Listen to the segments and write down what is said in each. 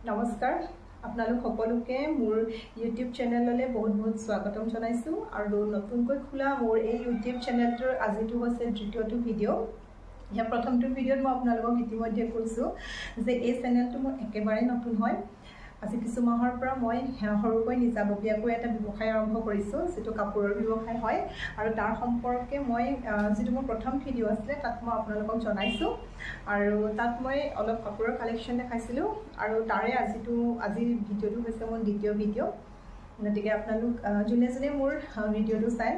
নমস্কাৰ আপোনালোক সকলোকে মোৰ ইউটিউব চেনেললে বহুত স্বাগতম জনাইছো আৰু নতুনকৈ খোলা মোৰ এই ইউটিউব চেনেলটোৰ আজিটো হৈছে দ্বিতীয়টো ভিডিও ইয়া প্ৰথমটো ভিডিওত মই আপোনালোকক ইতিমধ্যে কৈছো যে এই চেনেলটো মোৰ একেবাৰে নতুন হয় আজি কিছু মাহৰ পৰা মই হৰুকৈ নিজাববীয়াকৈ এটা ব্যৱসায় আৰম্ভ কৰিছো যেটো কাপোৰৰ ব্যৱসায় হয় আৰু তাৰ সম্পৰ্কে মই যেটো মোৰ প্ৰথম ভিডিও আছিল তাত মই আপোনালোকক জনাইছো আৰু তাত মই অলপ কাপোৰৰ কালেকচন দেখাইছিলো আৰু তাৰে আজিৰ ভিডিওটো হৈছে মোৰ দ্বিতীয় ভিডিও গতিকে আপোনালোক জুনে মোৰ ভিডিওটো চাই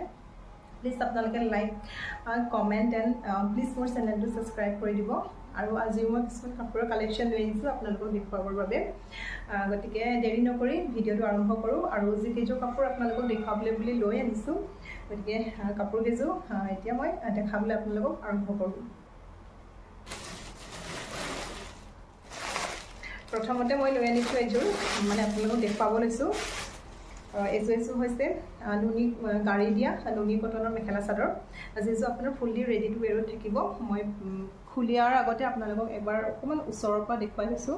প্লিজ আপোনালোকে লাইক কমেন্ট এন্ড প্লিজ মোৰ চেনেলটো সাবস্ক্ৰাইব কৰি দিব আৰু আজি মই কিছুমান কাপোৰৰ কালেকচন লৈ আহিছো আপোনালোকক দেখুৱাবৰ বাবে গতিকে দেৰি নকৰি ভিডিওটো আৰম্ভ কৰো আৰু যি কেজোৰ কাপোৰ আপোনালোকক দেখাবলৈ বুলি লৈ আনিছো গতিকে কাপোৰ কেজো এতিয়া মই দেখাবলৈ আপোনালোকক আৰম্ভ কৰো প্ৰথমতে মই লৈ আনিছো এজোৰ মানে আপোনালোকক দেখাব লৈছো এজো হৈছে নুনি গাড়ী দিয়া নুনি কটনৰ মেখেলা চাদৰ আজিজো আপোনাৰ ফুললি ৰেডি টু ওয়্যাৰত থাকিব মই খুলিয়াৰ আগতে আপোনালোকক এবাৰ অকমান ওচৰৰ পৰা দেখুৱাই দিছো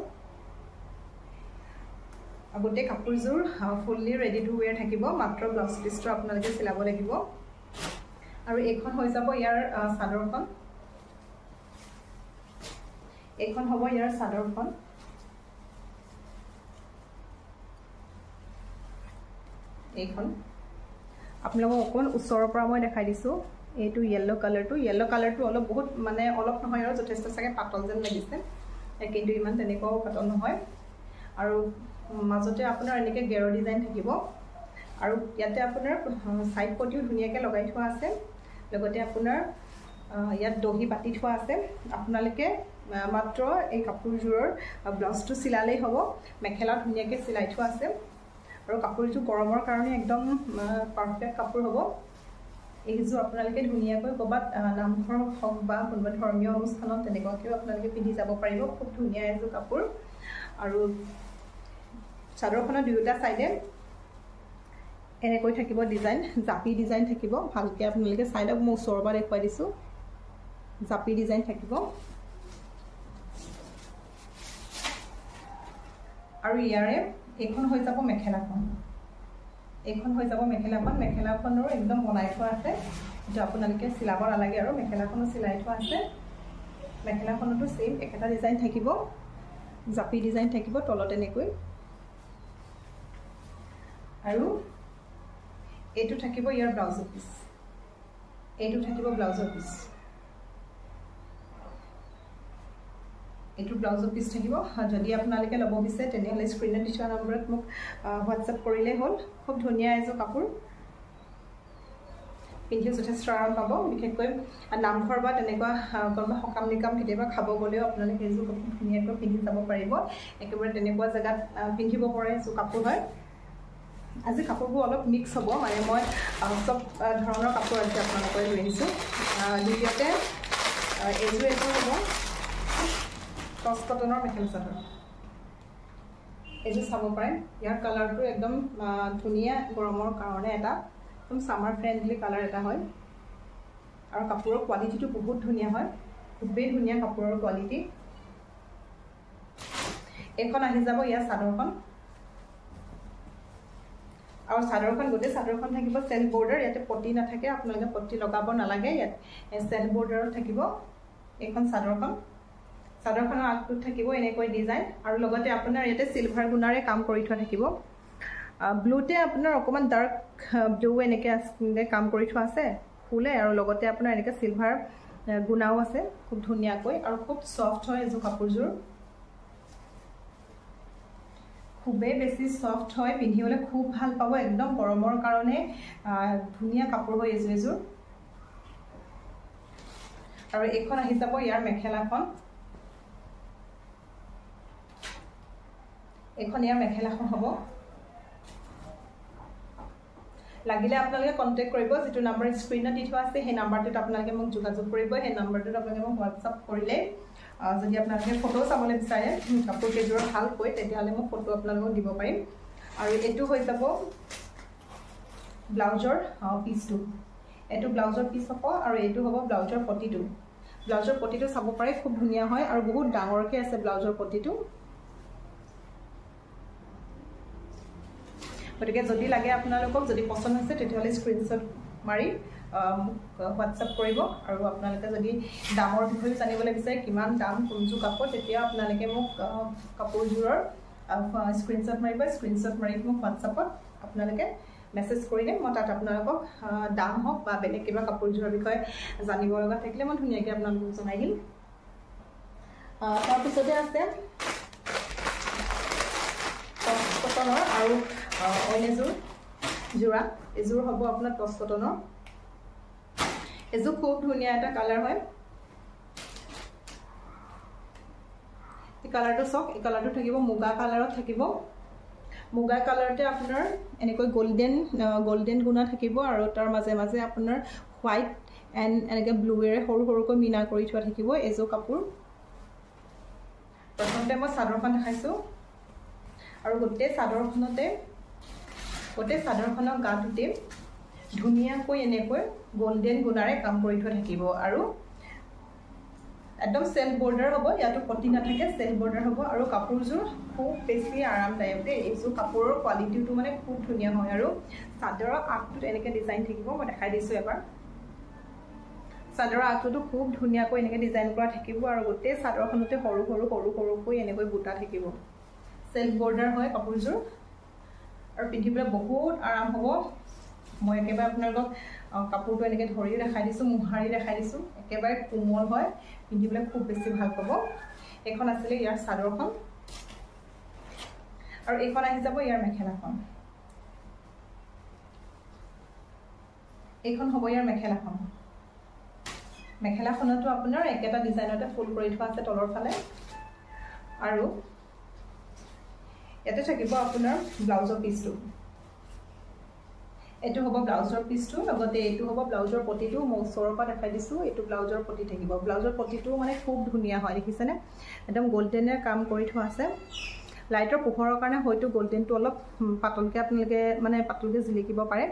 আগতে কাপোৰজোৰ ফুললি ৰেডি টু ওয়্যাৰ থাকিব মাত্ৰ ব্লাউজ পিছটো আপোনালোকে চিলাব লাগিব আৰু এইখন হৈ যাব ইয়াৰ চাদৰখন এইখন হ'ব ইয়াৰ চাদৰখন এইখন আপোনালোকক অকমান ওচৰৰ পৰা মই দেখাই দিছো এইটো ইয়েলো কালাৰটো অলপ বহুত মানে অলপ নহয় আৰু যথেষ্ট চাগে পাতল যেন লাগিছে কিন্তু ইমান তেনেকুৱাও পাতল নহয় আৰু মাজতে আপোনাৰ এনেকৈ গেৰ ডিজাইন থাকিব আৰু ইয়াতে আপোনাৰ সাইড পটিও ধুনিয়াকৈ লগাই থোৱা আছে লগতে আপোনাৰ ইয়াত দহি পাতি থোৱা আছে আপোনালোকে মাত্ৰ এই কাপোৰজোৰৰ ব্লাউজটো চিলালেই হ'ব মেখেলা ধুনিয়াকৈ চিলাই থোৱা আছে আৰু কাপোৰটো গৰমৰ কাৰণে একদম পাৰফেক্ট কাপোৰ হ'ব এইজো আপোনালোকে ধুনিয়াকৈ কবাত নামঘৰ হওক বা কোনোবা ধৰ্মীয় অনুষ্ঠানত তেনেকুৱাকৈ আপোনালোকে পিন্ধি যাব পাৰিব খুব ধুনিয়া এজো কাপোৰ আৰু চাদৰখনৰ দুয়োটা সাইডে এনেকৈ থাকিব ডিজাইন জাপি ডিজাইন থাকিব ভালকৈ আপোনালোকে চাই লওক মই ওচৰৰ পৰা দেখুৱাই দিছো জাপি ডিজাইন থাকিব আৰু ইয়াৰে এইখন হৈ যাব মেখেলাখন মেখেলাখনৰ একদম বনাই থোৱা আছে যেটা আপোনালোকে চিলাব নালাগে আৰু মেখেলাখনো চিলাই থোৱা আছে মেখেলাখনতো সেম একেটা ডিজাইন থাকিব জাপি ডিজাইন থাকিব তলত এনেকৈ আৰু এইটো থাকিব ইয়াৰ ব্লাউজৰ পিস এইটো থাকিব ব্লাউজৰ পিস এটো ব্লাউজৰ পিস থাকিব যদি আপোনালোকে লব বিচাৰে তেনেহলে স্ক্ৰিনত দিছা নম্বৰত মোক WhatsApp কৰিলে হ'ল খুব ধুনিয়া এজো কাপোৰ পিন্ধি যথেষ্ট আৰাম পাব বিশেষকৈ নামঘৰ বা তেনেকুৱা কোনোবা সকাম নিকাম কেতিয়াবা খাব গলেও আপোনালোকে এজো কাপোৰ ধুনিয়াকৈ পিন্ধি যাব পাৰিব একেবাৰে তেনেকুৱা জায়গাত পিন্ধিব পাৰে এজো কাপোৰ হয় আজি কাপোৰবোৰ অলপ মিক্স হ'ব মানে মই সব ধৰণৰ কাপোৰ আজি আপোনালোকক লৈ আহিছো দ্বিতীয়তে এজো হ'ব টস কটনৰ মেখেলা চাদৰ এজো চাব পাৰে ইয়াৰ কালাৰটো একদম ধুনিয়া গৰমৰ কাৰণে এটা একদম সামাৰ ফ্ৰেন্ডলি কালাৰ এটা হয় আৰু কাপোৰৰ কোৱালিটিটো বহুত ধুনিয়া হয় খুবেই ধুনিয়া কাপোৰৰ কোৱালিটি এখন আহি যাব ইয়াৰ চাদৰখন আৰু চাদৰখন গোটে চাদৰখন থাকিব সেল বৰ্ডাৰ ইয়াতে পটি নাথাকে আপোনালোকে পটি লগাব নালাগে ইয়াত সেল বৰ্ডাৰত থাকিব এখন চাদৰখনৰ আগটো থাকিব এনেকৈ ডিজাইন আৰু লগতে আপোনাৰ ইয়াতে সিলভাৰ গুণাৰে কাম কৰি থোৱা থাকিব ব্লুতে আপোনাৰ অকমান ডাৰ্ক ব্লু এনেকৈ কাম কৰি থোৱা আছে ফুলে আৰু লগতে আপোনাৰ এনেকৈ সিলভাৰ গুণাও আছে খুব ধুনিয়াকৈ আৰু খুব সফট হয় এজো কাপোৰজোৰ খুবেই বেছি সফট হয় পিন্ধিবলৈ খুব ভাল পাব একদম গৰমৰ কাৰণে ধুনিয়া কাপোৰ হয় এজোৰ আৰু এখন আহি যাব ইয়াৰ মেখেলাখন এখন ইয়াৰ মেখেলাখন হ'ব লাগিলে আপোনালোকে কন্টাক্ট কৰিব যেটো নম্বৰ স্ক্ৰিনত দি থোৱা আছে সেই নম্বৰটোত আপোনালোকে মোক যোগাযোগ কৰিব সেই নম্বৰটোত আপোনালোকে মোক WhatsApp কৰিলে যদি আপোনালোকে ফটো চাবলৈ বিচাৰে কাপোৰ কেজোৰ ভালকৈ তেতিয়াহলে মোক ফটো আপোনালোকক দিব পাৰিম আৰু এটো হৈ যাব ব্লাউজৰ পিসটো এটো ব্লাউজৰ পিস হ'ব আৰু এটো হ'ব ব্লাউজৰ পটিটো চাব পাৰে খুব ধুনিয়া হয় আৰু বহুত ডাঙৰকৈ আছে ব্লাউজৰ পটিটো গতিকে যদি লাগে আপোনালোকক যদি পছন্দ হৈছে তেতিয়াহ'লে স্ক্ৰীনশ্বট মাৰি হোৱাটছআপ কৰিব আৰু আপোনালোকে যদি দামৰ বিষয়ে জানিবলৈ বিচাৰে কিমান দাম কোনযোৰ কাপোৰ তেতিয়া আপোনালোকে মোক কাপোৰযোৰৰ স্ক্ৰীনশ্বট মাৰিব স্ক্ৰীনশ্বট মাৰি মোক হোৱাটছআপত আপোনালোকে মেছেজ কৰিলে মই তাত আপোনালোকক দাম হওক বা বেলেগ কিবা কাপোৰযোৰৰ বিষয়ে জানিব লগা থাকিলে মই ধুনীয়াকৈ আপোনালোকক জনাই দিম তাৰপিছতে আছে কটনৰ আৰু অইন এযোৰ যোৰা এযোৰ হ'ব আপোনাৰ টচ কটনৰ এযোৰ খুব ধুনীয়া এটা কালাৰ হয় এই কালাৰটো চাওক এই কালাৰটো থাকিব মুগা কালাৰত থাকিব মুগা কালাৰতে আপোনাৰ এনেকৈ গোল্ডেন গুণা থাকিব আৰু তাৰ মাজে মাজে আপোনাৰ হোৱাইট এণ্ড এনেকৈ ব্লুৱেৰে সৰু সৰুকৈ মিনা কৰি থোৱা থাকিব এযোৰ কাপোৰ প্ৰথমতে মই চাদৰখন দেখাইছোঁ আৰু গোটেই চাদৰখনৰ গাটোতে ধুনীয়াকৈ এনেকৈ গোল্ডেন গুণাৰে কাম কৰি থোৱা থাকিব আৰু একদম সেলফ বৰ্ডাৰ হ'ব ইয়াতো পটি নাথাকে সেলফ বৰ্ডাৰ হ'ব আৰু কাপোৰযোৰ খুব বেছি আৰামদায়ক দেই এইযোৰ কাপোৰৰ কোৱালিটিটো মানে খুব ধুনীয়া হয় আৰু চাদৰৰ আগটোত এনেকৈ ডিজাইন থাকিব মই দেখাই দিছোঁ এবাৰ চাদৰৰ আগটোতো খুব ধুনীয়াকৈ এনেকৈ ডিজাইন কৰা থাকিব আৰু গোটেই চাদৰখনতে সৰু সৰুকৈ এনেকৈ বুটা থাকিব সেলফ বৰ্ডাৰ হয় কাপোৰযোৰ আৰু পিন্ধিবলৈ বহুত আৰাম হ'ব মই একেবাৰে আপোনালোকক কাপোৰটো এনেকৈ ধৰি দেখাই দিছোঁ মোহাৰি দেখাই দিছোঁ একেবাৰে কোমল হয় পিন্ধিবলৈ খুব বেছি ভাল পাব এইখন আছিলে ইয়াৰ চাদৰখন আৰু এইখন আহি যাব ইয়াৰ মেখেলাখন এইখন হ'ব ইয়াৰ মেখেলাখনতো আপোনাৰ একেটা ডিজাইনতে ফুল কৰি থোৱা আছে তলৰ ফালে আৰু ইয়াতে থাকিব আপোনাৰ ব্লাউজৰ পিচটো এইটো হ'ব ব্লাউজৰ পিচটো লগতে এইটো হ'ব ব্লাউজৰ পটিটো মই ওচৰৰ পৰা দেখাই দিছোঁ এইটো ব্লাউজৰ পটি থাকিব ব্লাউজৰ পটিটো মানে খুব ধুনীয়া হয় দেখিছেনে একদম গোল্ডেনে কাম কৰি থোৱা আছে লাইটৰ পোহৰৰ কাৰণে হয়তো গোল্ডেনটো অলপ পাতলকৈ আপোনালোকে মানে পাতলকৈ জিলিকিব পাৰে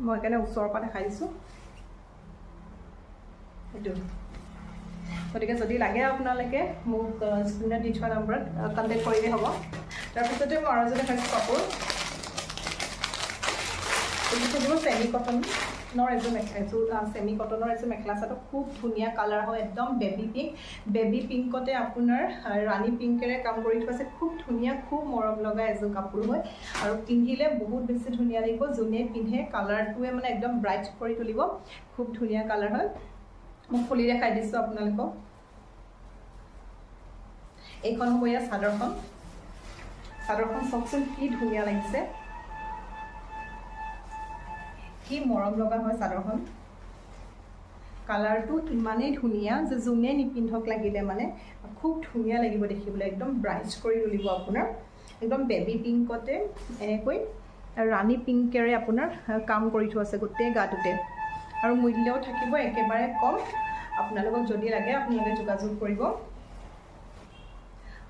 মই সেইকাৰণে ওচৰৰ পৰা দেখাই দিছোঁ এইটো গতিকে যদি লাগে আপোনালোকে মোক স্ক্ৰীনত দি থোৱা নম্বৰত কণ্টেক্ট কৰিলে হ'ব তাৰপিছতে মই আৰু এযোৰ দেখাইছোঁ কাপোৰ এইটো থাকিব চেমি কটনৰ এযোৰ চেমি কটনৰ এযোৰ মেখেলা চাদৰ খুব ধুনীয়া কালাৰ হয় একদম বেবী পিংকতে আপোনাৰ ৰাণী পিংকেৰে কাম কৰি থোৱা আছে খুব ধুনীয়া খুব মৰম লগা এযোৰ কাপোৰ হয় আৰু পিন্ধিলে বহুত বেছি ধুনীয়া লাগিব যোনে পিন্ধে কালাৰটোৱে মানে একদম ব্ৰাইট কৰি তুলিব খুব ধুনীয়া কালাৰ হয় মই খুলি দেখাই দিছোঁ আপোনালোকক এইখন হ'ব ইয়াৰ চাদৰখন চাওকচোন কি ধুনীয়া লাগিছে কি মৰম লগা হয় চাদৰখন কালাৰটো ইমানেই ধুনীয়া যে যোনে নিপিন্ধক লাগিলে মানে খুব ধুনীয়া লাগিব দেখিবলৈ একদম ব্ৰাইট কৰি তুলিব আপোনাৰ একদম বেবী পিংকতে এনেকৈ ৰাণী পিংকেৰে আপোনাৰ কাম কৰি থোৱা আছে গোটেই গাটোতে আৰু মূল্যও থাকিব একেবাৰে কম আপোনালোকক যদি লাগে আপোনালোকে যোগাযোগ কৰিব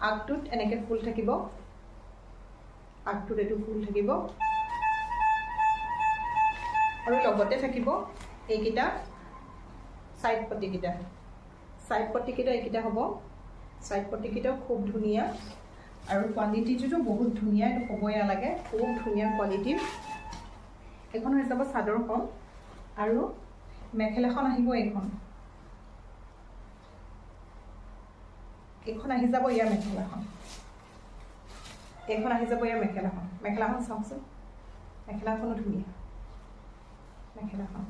আগটোত এনেকৈ ফুল থাকিব আগটোত এইটো ফুল থাকিব আৰু লগতে থাকিব এইকেইটা সাইড পটিকেইটা এইকেইটা হ'ব সাইড পটিকেইটাও খুব ধুনীয়া আৰু কোৱালিটিটো বহুত ধুনীয়া এইটো ক'বই নালাগে খুব ধুনীয়া কোৱালিটি এখন হৈ যাব চাদৰখন আৰু মেখেলাখন আহিব এইখন আহি যাব ইয়াৰ মেখেলাখন চাওকচোন মেখেলাখনো ধুনীয়া মেখেলাখন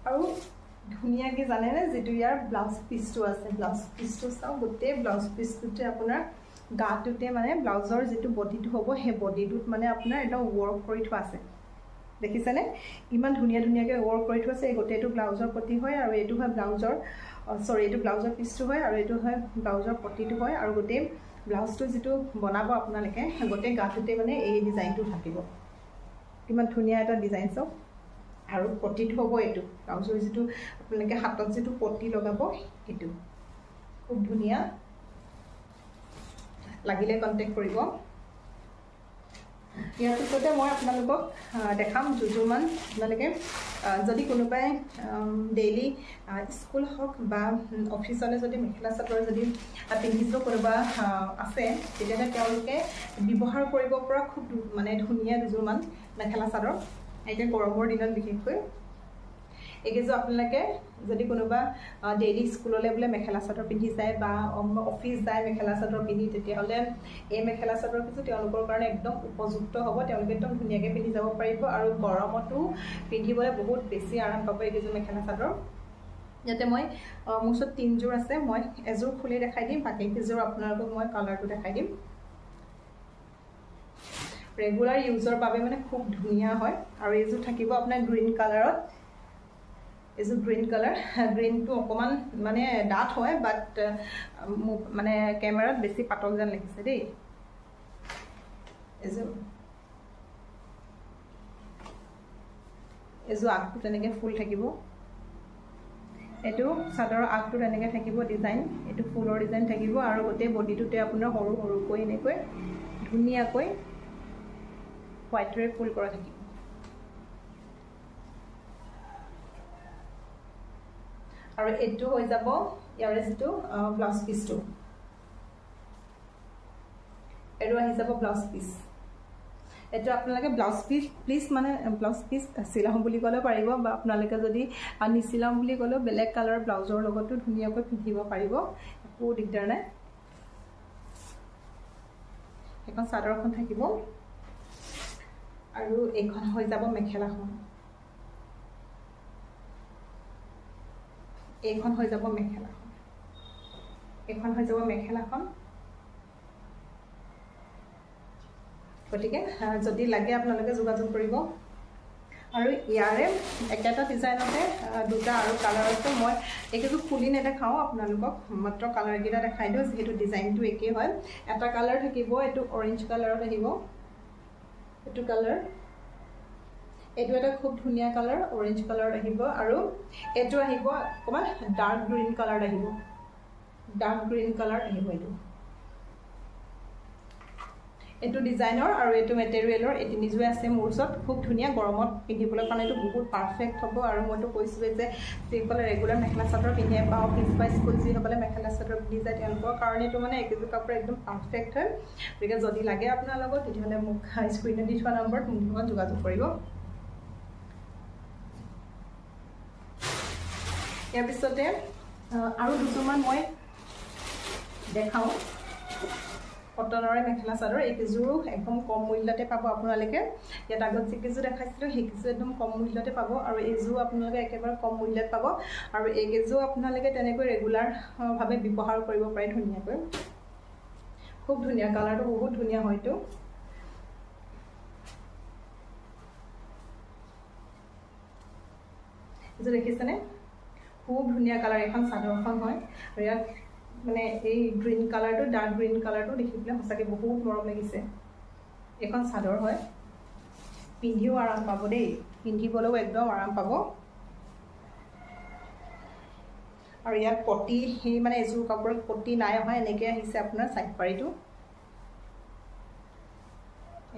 আৰু ধুনীয়াকৈ জানেনে যিটো ইয়াৰ ব্লাউজ পিচটো আছে ব্লাউজ পিচটো চাওক গোটেই ব্লাউজ পিচটোতে আপোনাৰ গাটোতে মানে ব্লাউজৰ যিটো বডিটো হ'ব সেই বডিটোত মানে আপোনাৰ এটা ৱৰ্ক কৰি থোৱা আছে দেখিছেনে ইমান ধুনীয়াকৈ ৱৰ্ক কৰি থোৱা আছে এই গোটেইটো ব্লাউজৰ পটি হয় আৰু এইটো হয় এইটো ব্লাউজৰ পিচটো হয় আৰু এইটো হয় ব্লাউজৰ পটিটো হয় আৰু গোটেই ব্লাউজটো যিটো বনাব আপোনালোকে গোটেই গাটোতে মানে এই ডিজাইনটো থাকিব কিমান ধুনীয়া এটা ডিজাইন চাওক আৰু পটিটো হ'ব এইটো ব্লাউজৰ যিটো আপোনালোকে হাতত যিটো পটি লগাব এইটো খুব ধুনীয়া লাগিলে কণ্টেক্ট কৰিব ইয়াৰ পিছতে মই আপোনালোকক দেখাম দুযোৰমান আপোনালোকে যদি কোনোবাই ডেইলি স্কুল হওক বা অফিচলৈ যদি মেখেলা চাদৰ যদি পিন্ধিব কোনোবা আছে তেতিয়াহ'লে তেওঁলোকে ব্যৱহাৰ কৰিব পৰা খুব মানে ধুনীয়া দুযোৰমান মেখেলা চাদৰ এতিয়া গৰমৰ দিনত বিশেষকৈ এইকেইযোৰ আপোনালোকে যদি কোনোবা ডেইলি স্কুললৈ বোলে মেখেলা চাদৰ পিন্ধি যায় বা অফিচ যায় মেখেলা চাদৰ পিন্ধি তেতিয়াহ'লে এই মেখেলা চাদৰ কিছু তেওঁলোকৰ কাৰণে একদম উপযুক্ত হ'ব তেওঁলোকে একদম ধুনীয়াকৈ পিন্ধি যাব পাৰিব আৰু গৰমতো পিন্ধিবলৈ বহুত বেছি আৰাম পাব এইকেইযোৰ মেখেলা চাদৰ যাতে মই মোৰ ওচৰত 3 যোৰ আছে মই এযোৰ খুলি দেখাই দিম বাকী কেইযোৰ আপোনালোকক মই কালাৰটো দেখাই দিম ৰেগুলাৰ ইউজৰ বাবে মানে খুব ধুনীয়া হয় আৰু এইযোৰ থাকিব আপোনাৰ গ্ৰীণ কালাৰত এইযোৰ গ্ৰীণ কালাৰ গ্ৰীণটো অকণমান মানে ডাঠ হয় বাট মানে কেমেৰাত বেছি পাতল যেন লাগিছে দেই এইযোৰ আগটো তেনেকৈ ফুল থাকিব এইটো চাদৰৰ আগটো তেনেকৈ থাকিব ডিজাইন এইটো ফুলৰ ডিজাইন থাকিব আৰু গোটেই বডিটোতে আপোনাৰ সৰু সৰুকৈ এনেকৈ ধুনীয়াকৈ হোৱাইটৰে ফুল কৰা থাকিব আৰু এইটো হৈ যাব ইয়াৰে যিটো ব্লাউজ পিছটো এইটো আহি যাব ব্লাউজ পিছ এইটো আপোনালোকে ব্লাউজ পিছ প্লিজ মানে ব্লাউজ পিছ চিলাওঁ বুলি ক'লেও পাৰিব বা আপোনালোকে যদি নিচিলাওঁ বুলি ক'লেও বেলেগ কালাৰ ব্লাউজৰ লগতো ধুনীয়াকৈ পিন্ধিব পাৰিব একো দিগদাৰ নাই এখন চাদৰখন থাকিব আৰু এইখন হৈ যাব মেখেলাখন এইখন হৈ যাব মেখেলাখন এইখন হৈ যাব মেখেলাখন গতিকে যদি লাগে আপোনালোকে যোগাযোগ কৰিব আৰু ইয়াৰে একেটা ডিজাইনতে দুটা আৰু কালাৰ আছে মই এইকেইযোৰ খুলি নেদেখাওঁ আপোনালোকক মাত্ৰ কালাৰকেইটা দেখাই দিওঁ যিহেতু ডিজাইনটো একেই হয় এটা কালাৰ থাকিব এইটো অৰেঞ্জ কালাৰত আহিব এইটো কালাৰ এইটো এটা খুব ধুনীয়া কালাৰ অৰেঞ্জ কালাৰত আহিব আৰু এইটো আহিব অকণমান ডাৰ্ক গ্ৰীণ কালাৰত আহিব ডাৰ্ক গ্ৰীণ কালাৰ আহিব এইটো ডিজাইনৰ আৰু এইটো মেটেৰিয়েলৰ এই তিনিযোৰে আছে মোৰ ওচৰত খুব ধুনীয়া গৰমত পিন্ধিবলৈ কাৰণে এইটো বহুত পাৰফেক্ট হ'ব আৰু মইতো কৈছোঁৱে যে যিসকলে ৰেগুলাৰ মেখেলা চাদৰ পিন্ধে বা অফিচ বা স্কুল যিসকলে মেখেলা চাদৰ পিন্ধি যায় তেওঁলোকৰ কাৰণে এইটো মানে এইকেইযোৰ কাপোৰ একদম পাৰফেক্ট হয় গতিকে যদি লাগে আপোনাৰ লগত তেতিয়াহ'লে মোক স্ক্ৰীণত দি থোৱা নম্বৰত মোৰ লগত যোগাযোগ কৰিব ইয়াৰ পিছতে আৰু দুযোৰমান মই দেখাওঁ কটনৰে মেখেলা চাদৰ এইকেইযোৰো একদম কম মূল্যতে পাব আপোনালোকে ইয়াত আগত যিকেইযোৰ দেখাইছিলোঁ সেইকেইযোৰ একদম কম মূল্যতে পাব আৰু এইযোৰ আপোনালোকে একেবাৰে কম মূল্যত পাব আৰু এইকেইযোৰ আপোনালোকে তেনেকৈ ৰেগুলাৰভাৱে ব্যৱহাৰ কৰিব পাৰে ধুনীয়াকৈ খুব ধুনীয়া কালাৰটো বহুত ধুনীয়া হয়তো এইযোৰ দেখিছেনে খুব ধুনীয়া কালাৰ এখন চাদৰখন হয় আৰু ইয়াত মানে এই গ্ৰীণ কালাৰটো ডাৰ্ক গ্ৰীণ কালাৰটো দেখি পেলাই সঁচাকৈ বহুত মৰম লাগিছে এখন চাদৰ হয় পিন্ধিও আৰাম পাব দেই পিন্ধিবলৈও একদম আৰাম পাব আৰু ইয়াত পটি মানে এযোৰ কাপোৰত পটি নাই অহা এনেকৈ আহিছে আপোনাৰ চাইড পাৰিটো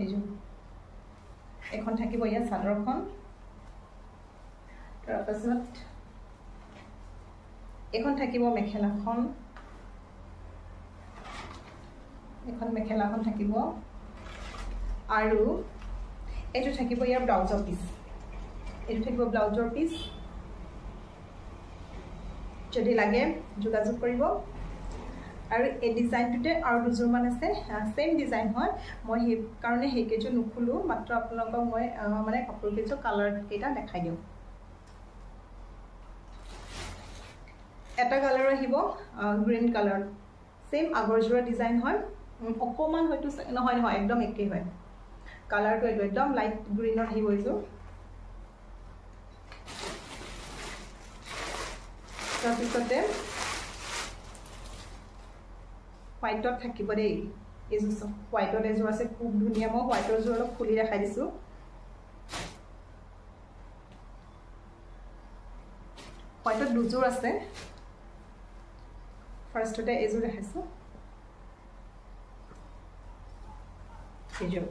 এইযোৰ এখন থাকিব ইয়াত চাদৰখন তাৰপাছত এখন থাকিব মেখেলাখন এখন মেখেলাখন থাকিব আৰু এইটো থাকিব ইয়াৰ ব্লাউজৰ পিচ এইটো থাকিব ব্লাউজৰ পিচ যদি লাগে যোগাযোগ কৰিব আৰু এই ডিজাইনটোতে আৰু দুযোৰমান আছে সেম ডিজাইন হয় মই সেইকাৰণে সেইকেইযোৰ নুখোলোঁ মাত্ৰ আপোনালোকক মই মানে কাপোৰকেইযোৰ কালাৰকেইটা দেখাই দিওঁ এটা কালাৰ আহিব গ্ৰীণ কালাৰ সেম আগৰযোৰৰ ডিজাইন হয় অকণমান হয়তো নহয় নহয় একদম একেই হয় কালাৰটো এইটো একদম লাইট গ্ৰীণত আহিব এইযোৰ তাৰপিছতে হোৱাইটত থাকিব দেই এইযোৰ চব হোৱাইটত এযোৰ আছে খুব ধুনীয়া মই হোৱাইটৰ যোৰ অলপ খুলি দেখাই দিছোঁ হোৱাইটত দুযোৰ আছে ফাৰ্ষ্টতে এইযোৰ দেখাইছোঁ এইযোৰ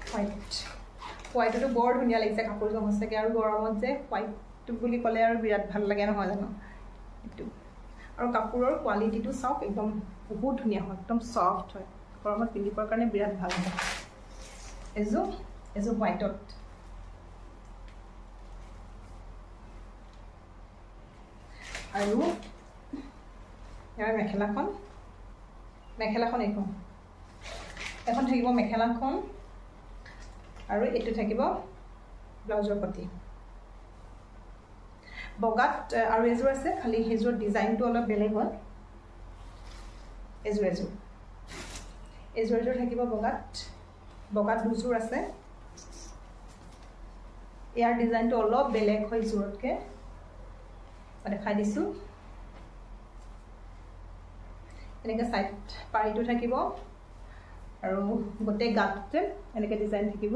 হোৱাইট হোৱাইটটো বৰ ধুনীয়া লাগিছে কাপোৰযোৰ সঁচাকৈ আৰু গৰমত যে হোৱাইটটো বুলি ক'লে আৰু বিৰাট ভাল লাগে নহয় জানো এইটো আৰু কাপোৰৰ কোৱালিটিটো চাওক একদম বহুত ধুনীয়া হয় একদম সফ্ট হয় গৰমত পিন্ধিবৰ কাৰণে বিৰাট ভাল হয় এযোৰ হোৱাইটত আৰু ইয়াৰ মেখেলাখন এখন থাকিব মেখেলাখন আৰু এইটো থাকিব ব্লাউজৰ পটি বগাত আৰু এযোৰ আছে খালি সেইযোৰ ডিজাইনটো অলপ বেলেগ হয় এযোৰ থাকিব বগাত দুযোৰ আছে ইয়াৰ ডিজাইনটো অলপ বেলেগ হয় যোৰতকৈ দেখাই দিছোঁ এনেকৈ সাইড পাৰিটো থাকিব আৰু গোটেই গাতে এনেকৈ ডিজাইন থাকিব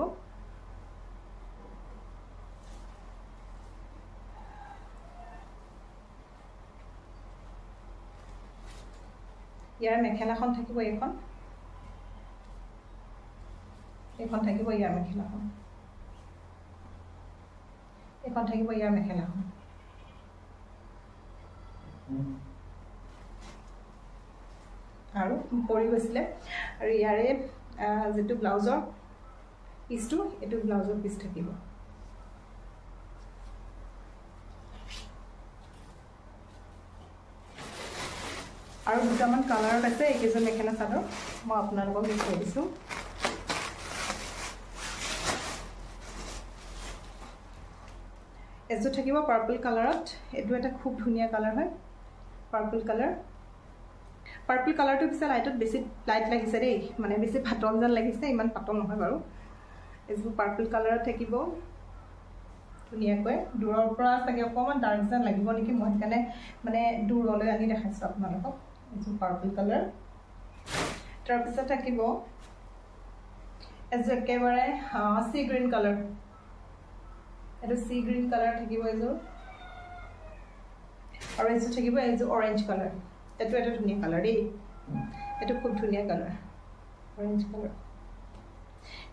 ইয়াৰ মেখেলাখন থাকিব এইখন থাকিব ইয়াৰ মেখেলাখন থাকিব ইয়াৰ মেখেলাখন আৰু পৰি গৈছিলে আৰু ইয়াৰে যেটো ব্লাউজৰ পিছটো এটো ব্লাউজৰ পিছ থাকিব আৰু দুটামান কালাৰত আছে এইকেইজন মেখেলা চাদৰ মই আপোনালোকক দেখুৱাই দিছোঁ এযোৰ থাকিব পাৰ্পল কালাৰত এইটো এটা খুব ধুনীয়া কালাৰ হয় পাৰ্পল কালাৰটো পিছে লাইটত বেছি লাইট লাগিছে দেই মানে বেছি পাতল যেন লাগিছে ইমান পাতল নহয় বাৰু এযোৰ পাৰ্পল কালাৰত থাকিব ধুনীয়াকৈ দূৰৰ পৰা চাগে অকণমান ডাৰ্ক যেন লাগিব নেকি মই সেইকাৰণে মানে দূৰলৈ আনি দেখাইছোঁ আপোনালোকক এযোৰ পাৰ্পল কালাৰ তাৰপিছত থাকিব এযোৰ একেবাৰে সি গ্ৰীণ কালাৰ এইটো সি গ্ৰীণ কালাৰ থাকিব এযোৰ আৰু এযোৰ থাকিব এযোৰ অৰেঞ্জ কালাৰ এইটো এটা ধুনীয়া কালাৰ দেই এইটো খুব ধুনীয়া কালাৰ অৰেঞ্জ কালাৰ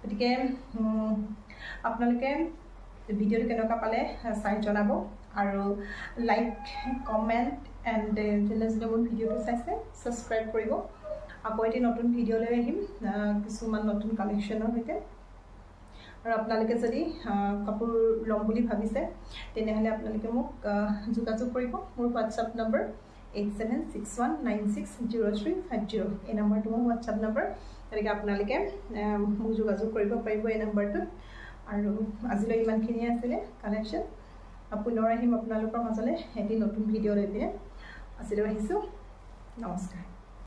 গতিকে আপোনালোকে ভিডিঅ'টো কেনেকুৱা পালে চাই জনাব আৰু লাইক কমেণ্ট এণ্ড যেনে মোৰ ভিডিঅ'টো চাইছে ছাবস্ক্ৰাইব কৰিব আকৌ এটি নতুন ভিডিঅ' লৈ আহিম কিছুমান নতুন কালেকশ্যনৰ সৈতে আৰু আপোনালোকে যদি কাপোৰ ল'ম বুলি ভাবিছে তেনেহ'লে আপোনালোকে মোক যোগাযোগ কৰিব মোৰ হোৱাটছআপ নম্বৰ 8761960350 এই নম্বৰটো মোৰ হোৱাটছআপ নম্বৰ গতিকে আপোনালোকে মোক যোগাযোগ কৰিব পাৰিব এই নম্বৰটোত আৰু আজিলৈ ইমানখিনিয়ে আছিলে কালেকশ্যন পুনৰ আহিম আপোনালোকৰ মাজলৈ এটি নতুন ভিডিঅ' লৈ পিনে আজিলৈ আহিছোঁ নমস্কাৰ